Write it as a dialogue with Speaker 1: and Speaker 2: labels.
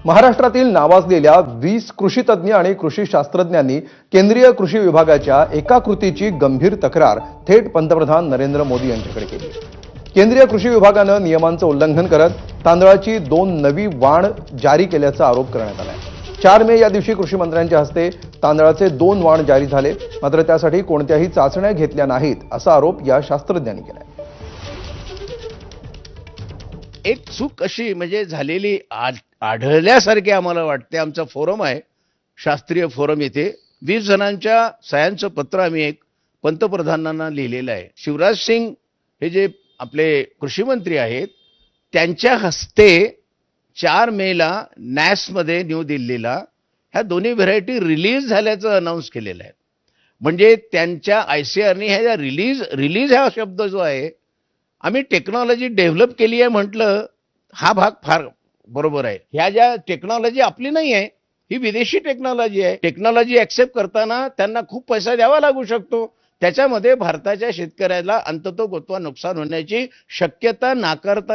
Speaker 1: महाराष्ट्रातील नावाजलेल्या 20 कृषी तज्ज्ञ आणि कृषी शास्त्रज्ञांनी केंद्रीय कृषी विभागाच्या एका कृतीची गंभीर तक्रार थेट पंतप्रधान नरेंद्र मोदी यांच्याकडे केली. केंद्रीय कृषी विभागानं नियमांचं उल्लंघन करत तांदळाची 2 नवी वाण जारी केल्याचा आरोप करण्यात आलाय. 4 मे या दिवशी कृषी मंत्र्यांच्या हस्ते तांदळाचे 2 वाण जारी झाले, मात्र त्यासाठी कोणत्याही चाचण्या घेतल्या नाहीत असा आरोप या शास्त्रज्ञांनी केलाय.
Speaker 2: एक चूक अशी म्हणजे झालेली आढळल्यासारखी आम्हाला वाटते. आमचा फोरम आहे, शास्त्रीय फोरम, येथे 20 जणांच्या सह्यांचं पत्र आम्ही एक पंतप्रधानांना लिहिलेलं आहे. शिवराज सिंग हे जे आपले कृषी मंत्री आहेत, त्यांच्या हस्ते 4 मेला नॅसमध्ये न्यू दिल्लीला ह्या दोन्ही व्हरायटी रिलीज झाल्याचं अनाऊन्स केलेलं आहे. म्हणजे त्यांच्या ICARने ह्या रिलीज हा शब्द जो आहे, आम्ही टेक्नॉलॉजी डेव्हलप केली आहे म्हटलं, हा भाग फार बरोबर आहे. ह्या ज्या टेक्नॉलॉजी आपली नाही आहे, ही विदेशी टेक्नॉलॉजी आहे. टेक्नॉलॉजी ॲक्सेप्ट करताना त्यांना खूप पैसा द्यावा लागू शकतो. त्याच्यामध्ये भारताच्या शेतकऱ्याला अंततोगत्वा नुकसान होण्याची शक्यता नाकारता